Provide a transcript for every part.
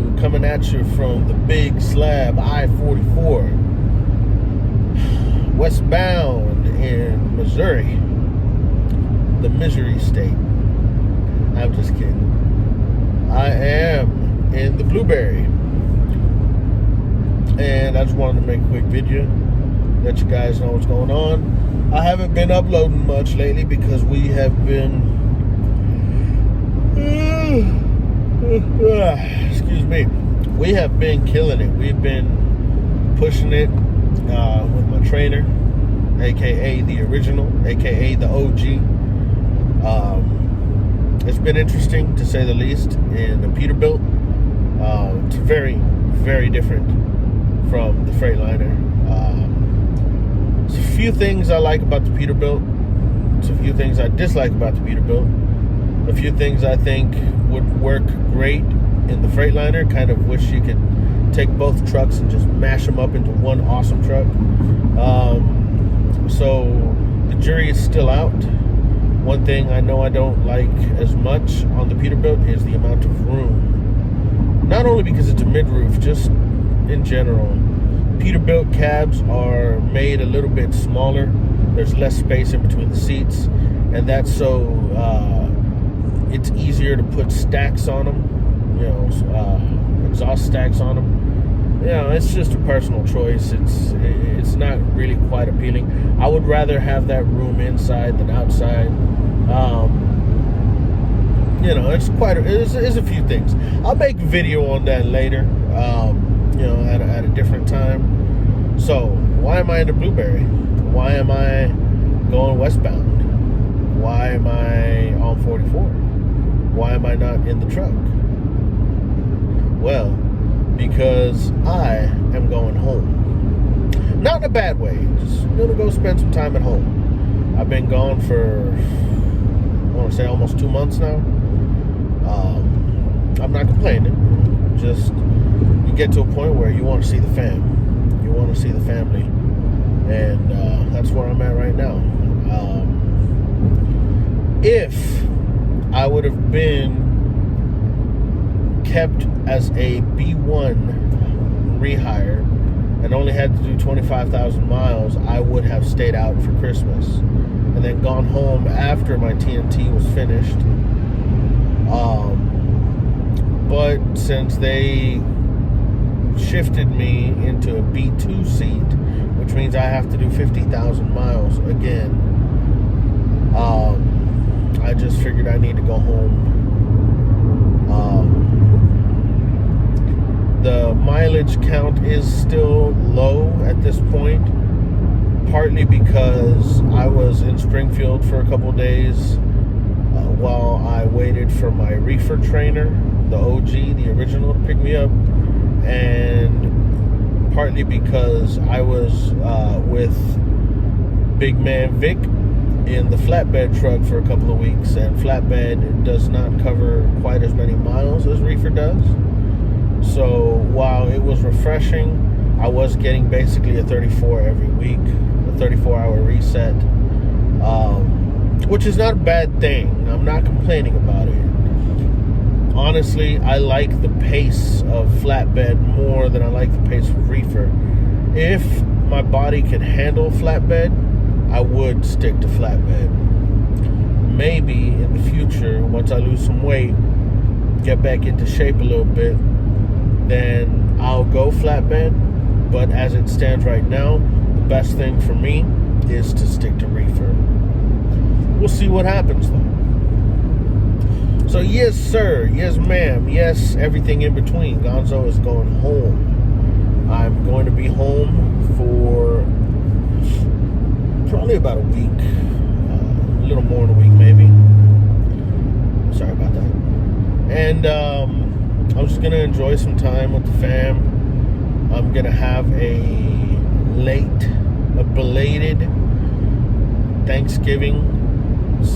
Two coming at you from the Big Slab I-44, westbound in Missouri, the Misery State. I'm just kidding. I am in the Blueberry, and I just wanted to make a quick video, let you guys know what's going on. I haven't been uploading much lately because we have been excuse me, we have been killing it. We've been pushing it with my trainer, aka the original, aka the OG. It's been interesting, to say the least, in the Peterbilt. It's very, very different from the Freightliner. There's a few things I like about the Peterbilt. There's a few things I dislike about the Peterbilt. A few things I think would work great in the Freightliner. Kind of wish you could take both trucks and just mash them up into one awesome truck. So the jury is still out. One thing I know I don't like as much on the Peterbilt is the amount of room. Not only because it's a mid-roof, just in general. Peterbilt cabs are made a little bit smaller. There's less space in between the seats, and that's so it's easier to put stacks on them, exhaust stacks on them. It's just a personal choice. It's not really quite appealing. I would rather have that room inside than outside. It's a few things. I'll make a video on that later, at a different time. So, why am I in the Blueberry? Why am I going westbound? Why am I on 44? Why am I not in the truck? Well, because I am going home. Not in a bad way, just gonna go spend some time at home. I've been gone for, I want to say, almost 2 months now. I'm not complaining. Just, you get to a point where you want to see the fam. You want to see the family. And that's where I'm at right now. If I would have been kept as a B1 rehire and only had to do 25,000 miles, I would have stayed out for Christmas and then gone home after my TNT was finished. But since they shifted me into a B2 seat, which means I have to do 50,000 miles again, I just figured I need to go home. The mileage count is still low at this point, partly because I was in Springfield for a couple days while I waited for my reefer trainer, the OG, the original, to pick me up, and partly because I was with Big Man Vic in the flatbed truck for a couple of weeks, and flatbed does not cover quite as many miles as reefer does. So while it was refreshing, I was getting basically a 34 every week, a 34-hour reset, which is not a bad thing. I'm not complaining about it. Honestly, I like the pace of flatbed more than I like the pace of reefer. If my body could handle flatbed, I would stick to flatbed. Maybe in the future, once I lose some weight, get back into shape a little bit, then I'll go flatbed. But as it stands right now, the best thing for me is to stick to reefer. We'll see what happens though. So yes sir, yes ma'am, yes everything in between, Gonzo is going home. I'm going to be home for probably about a week, a little more than a week maybe. Sorry about that. And I'm just gonna enjoy some time with the fam. I'm gonna have a belated Thanksgiving /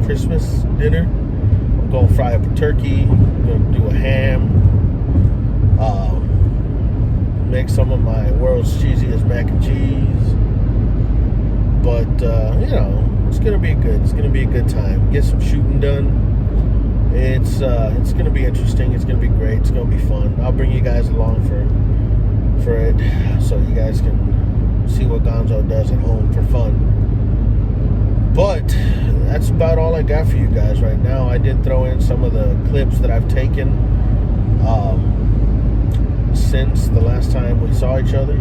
Christmas dinner. I'm gonna fry up a turkey. I'm gonna do a ham. Make some of my world's cheesiest mac and cheese. But it's gonna be good. It's gonna be a good time. Get some shooting done, It's going to be interesting. It's going to be great. It's going to be fun. I'll bring you guys along for it, so you guys can see what Gonzo does at home for fun. But that's about all I got for you guys right now. I did throw in some of the clips that I've taken since the last time we saw each other.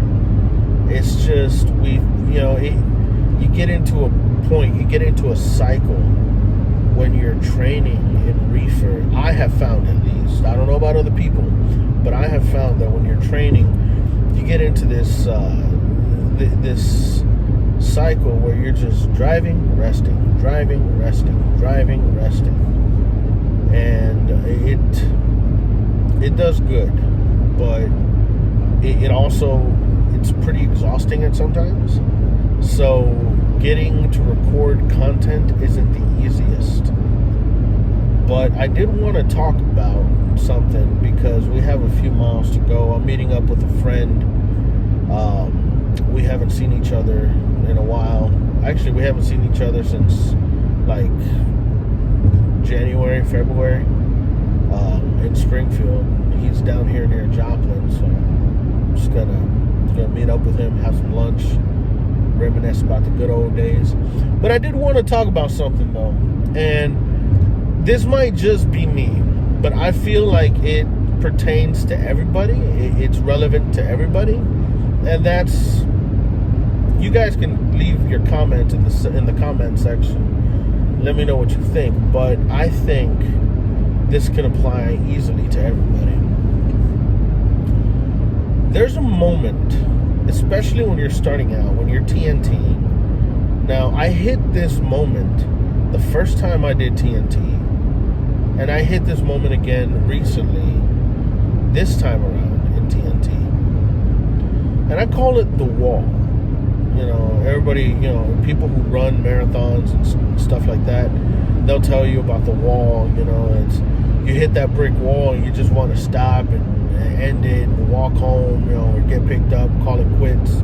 It's just you get into a point, you get into a cycle when you're training in reefer. I have found, at least, I don't know about other people, but I have found that when you're training, you get into this this cycle where you're just driving, resting, driving, resting, driving, resting, and it does good, but it also, it's pretty exhausting at sometimes. So getting to record content isn't the easiest. But I did want to talk about something because we have a few miles to go. I'm meeting up with a friend. We haven't seen each other in a while. Actually, we haven't seen each other since like January, February, in Springfield. He's down here near Joplin, so I'm just gonna meet up with him, have some lunch, reminisce about the good old days. But I did want to talk about something though, and this might just be me, but I feel like it pertains to everybody. It's relevant to everybody, and that's, you guys can leave your comment in the comment section. Let me know what you think, but I think this can apply easily to everybody. There's a moment, especially when you're starting out, when you're TNT. Now, I hit this moment the first time I did TNT, and I hit this moment again recently, this time around in TNT. And I call it the wall. You know, everybody, people who run marathons and stuff like that, they'll tell you about the wall. It's, you hit that brick wall and you just want to stop and end it and walk home, or get picked up, call it quits.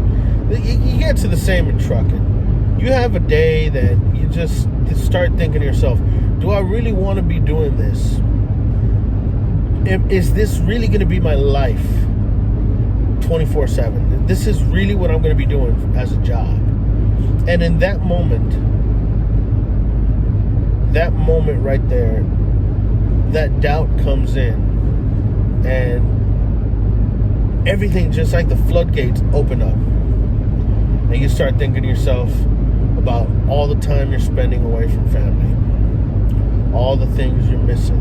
You get to the same in trucking. You have a day that you just start thinking to yourself, do I really want to be doing this? Is this really going to be my life 24/7? This is really what I'm going to be doing as a job. And in that moment right there, that doubt comes in, and everything, just like the floodgates, open up, and you start thinking to yourself about all the time you're spending away from family, all the things you're missing,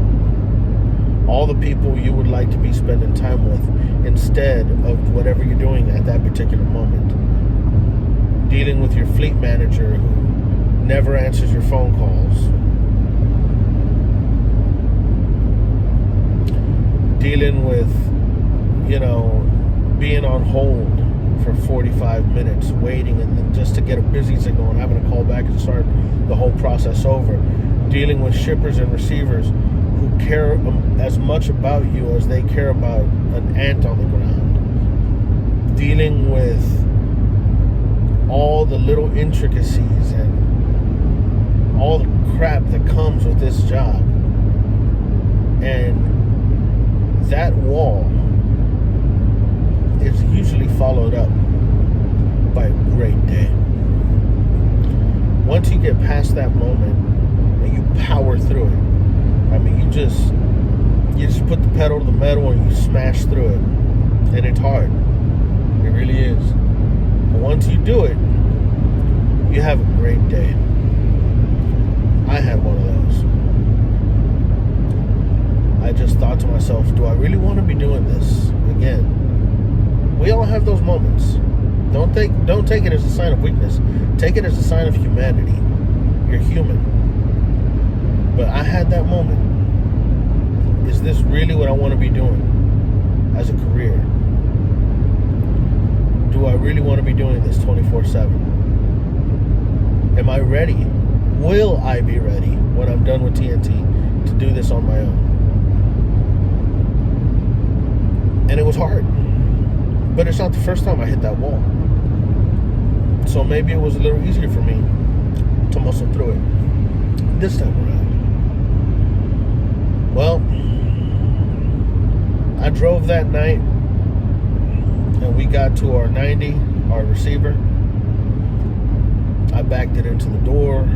all the people you would like to be spending time with instead of whatever you're doing at that particular moment. Dealing with your fleet manager who never answers your phone calls. Dealing with, being on hold for 45 minutes, waiting, and then just to get a busy signal and having to call back and start the whole process over. Dealing with shippers and receivers who care as much about you as they care about an ant on the ground. Dealing with all the little intricacies and all the crap that comes with this job. And that wall is usually followed up by a great day. Once you get past that moment and you power through it, you just put the pedal to the metal and you smash through it. And it's hard. It really is. But once you do it, you have a great day. I had one of those. I just thought to myself, do I really want to be doing this again? We all have those moments. Don't take it as a sign of weakness. Take it as a sign of humanity. You're human. But I had that moment. Is this really what I want to be doing as a career? Do I really want to be doing this 24/7? Am I ready? Will I be ready when I'm done with TNT to do this on my own? And it was hard. But it's not the first time I hit that wall. So maybe it was a little easier for me to muscle through it this time around. Well, I drove that night, and we got to our 90, our receiver. I backed it into the door.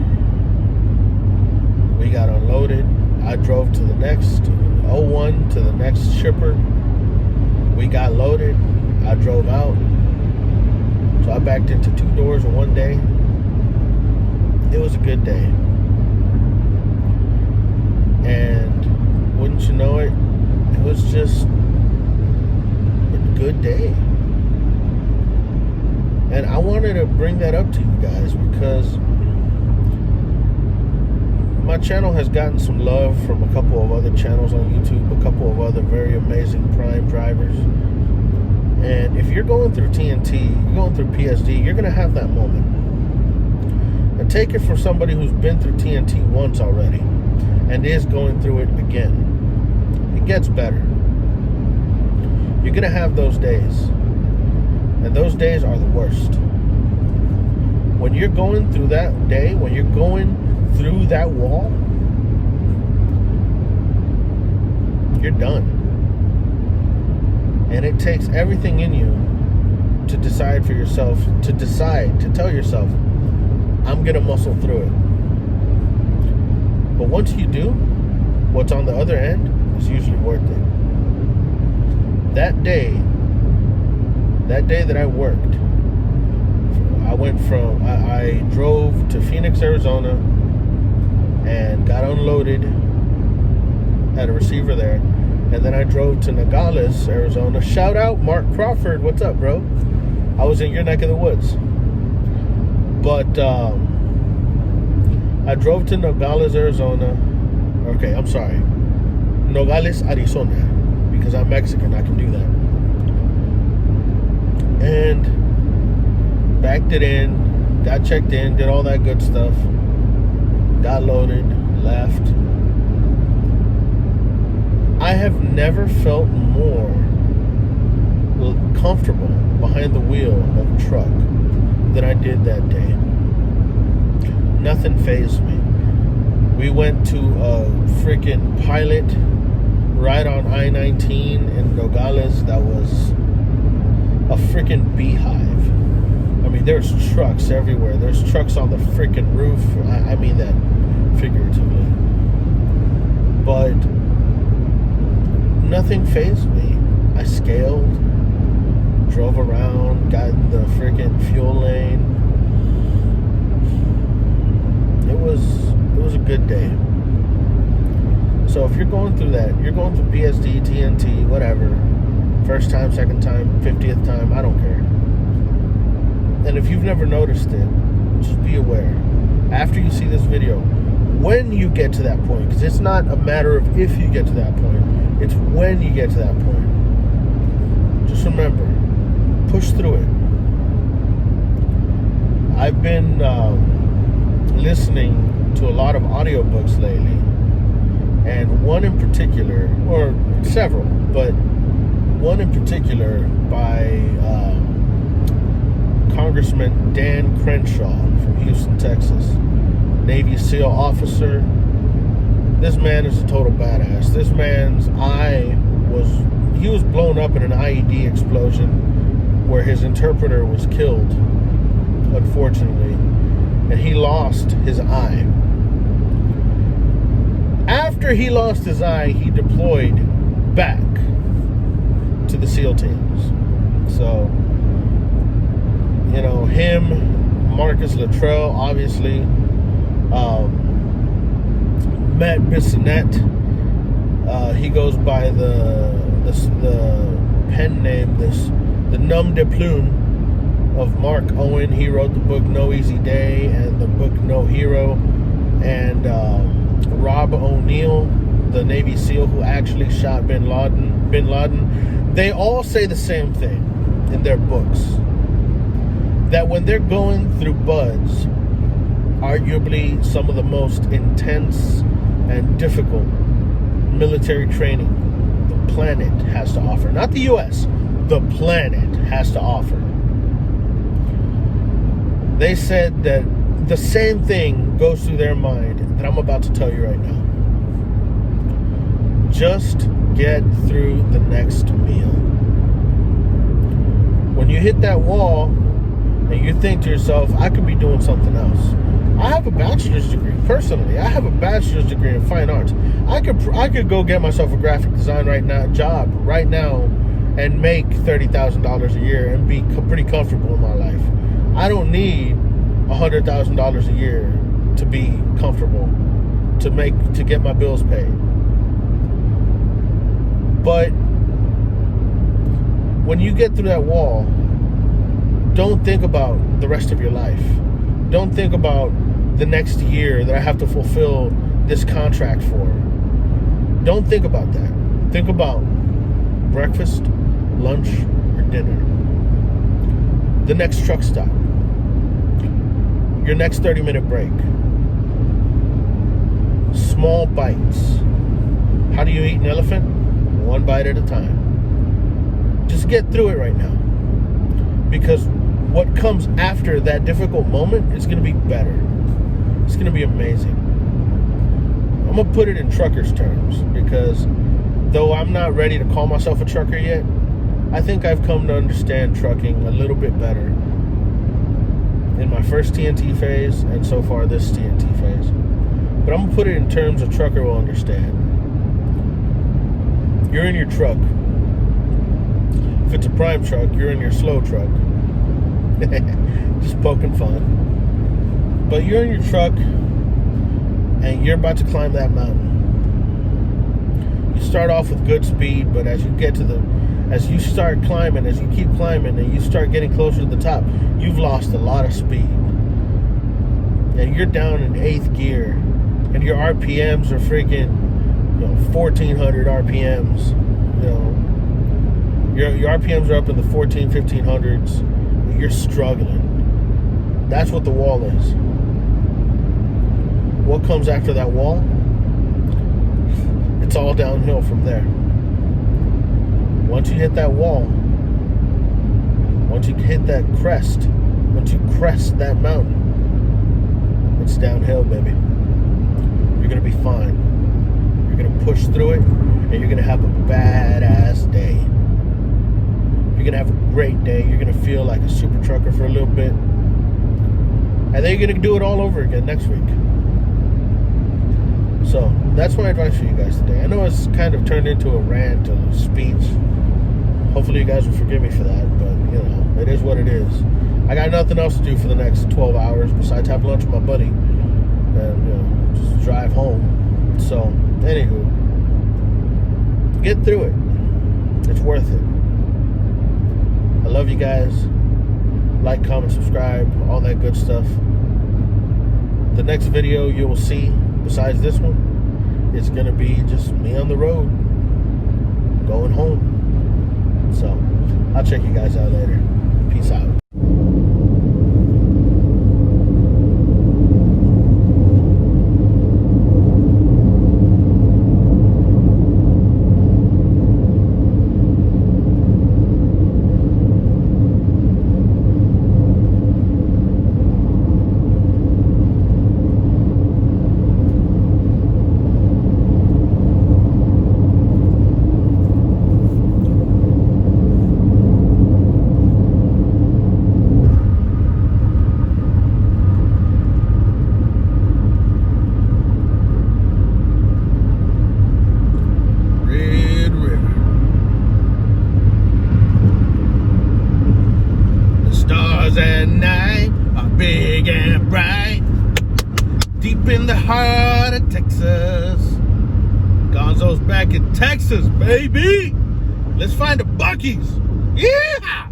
We got unloaded. I drove to the next 01 to the next shipper. We got loaded. I drove out. So I backed into 2 doors in one day. It was a good day. And wouldn't you know it, it was just a good day. And I wanted to bring that up to you guys because my channel has gotten some love from a couple of other channels on YouTube, a couple of other very amazing Prime drivers. And if you're going through TNT, you're going through PSD, you're going to have that moment. And take it from somebody who's been through TNT once already and is going through it again. It gets better. You're going to have those days. And those days are the worst. When you're going through that day, when you're going through that wall, you're done. And it takes everything in you to decide for yourself, to tell yourself, I'm gonna muscle through it. But once you do, what's on the other end is usually worth it. That day that I worked, I drove to Phoenix, Arizona, and got unloaded at a receiver there. And then I drove to Nogales, Arizona. Shout out Mark Crawford. What's up, bro? I was in your neck of the woods. But I drove to Nogales, Arizona. Okay, I'm sorry. Nogales, Arizona. Because I'm Mexican, I can do that. And backed it in, got checked in, did all that good stuff. Got loaded, left. I have never felt more comfortable behind the wheel of a truck than I did that day. Nothing fazed me. We went to a freaking pilot right on I-19 in Nogales that was a freaking beehive. I mean, there's trucks everywhere. There's trucks on the freaking roof. I mean that figuratively. But nothing fazed me. I scaled, drove around, got in the freaking fuel lane. It was a good day. So if you're going through that, you're going through PSD, TNT, whatever, first time, second time, 50th time, I don't care. And if you've never noticed it, just be aware. After you see this video, when you get to that point, because it's not a matter of if you get to that point, it's when you get to that point. Just remember, push through it. I've been listening to a lot of audiobooks lately, and one in particular, or several, but one in particular by Congressman Dan Crenshaw from Houston, Texas. Navy SEAL officer. This man is a total badass. This man's he was blown up in an IED explosion where his interpreter was killed, unfortunately, and he lost his eye. After he lost his eye, he deployed back to the SEAL teams. So, you know, him, Marcus Luttrell, obviously, Matt Bissonnette, he goes by the pen name, the nom de plume of Mark Owen. He wrote the book No Easy Day and the book No Hero. And Rob O'Neill, the Navy SEAL who actually shot Bin Laden, they all say the same thing in their books. That when they're going through BUD/S, arguably some of the most intense and difficult military training the planet has to offer. Not the US, the planet has to offer. They said that the same thing goes through their mind that I'm about to tell you right now. Just get through the next meal. When you hit that wall and you think to yourself, I could be doing something else. I have a bachelor's degree. Personally, I have a bachelor's degree in fine arts. I could go get myself a graphic design job right now and make $30,000 a year and be pretty comfortable in my life. I don't need $100,000 a year to be comfortable, to get my bills paid. But when you get through that wall, don't think about the rest of your life. Don't think about the next year that I have to fulfill this contract for. Don't think about that. Think about breakfast, lunch, or dinner. The next truck stop. Your next 30-minute break. Small bites. How do you eat an elephant? One bite at a time. Just get through it right now. Because what comes after that difficult moment is going to be better. It's going to be amazing. I'm going to put it in truckers' terms, because though I'm not ready to call myself a trucker yet, I think I've come to understand trucking a little bit better in my first TNT phase and so far this TNT phase. But I'm going to put it in terms a trucker will understand. You're in your truck. If it's a prime truck, you're in your slow truck. Just poking fun. But you're in your truck and you're about to climb that mountain. You start off with good speed, but as you start climbing, as you keep climbing and you start getting closer to the top, you've lost a lot of speed. And you're down in 8th gear and your RPMs are freaking 1,400 RPMs. Your RPMs are up in the 1500s. You're struggling. That's what the wall is. What comes after that wall? It's all downhill from there. Once you hit that wall, once you hit that crest, once you crest that mountain, it's downhill, baby. You're going to be fine. You're going to push through it, and you're going to have a badass day. You're going to have a great day. You're going to feel like a super trucker for a little bit. And then you're going to do it all over again next week. So, that's my advice for you guys today. I know it's kind of turned into a rant, a speech. Hopefully you guys will forgive me for that. But, it is what it is. I got nothing else to do for the next 12 hours besides have lunch with my buddy and, just drive home. So, anywho, get through it. It's worth it. I love you guys. Like, comment, subscribe, all that good stuff. The next video you will see, besides this one, is going to be just me on the road, going home. So, I'll check you guys out later. Peace out. At night are big and bright, deep in the heart of Texas. Gonzo's back in Texas, baby. Let's find the Buc-ee's. Yeah.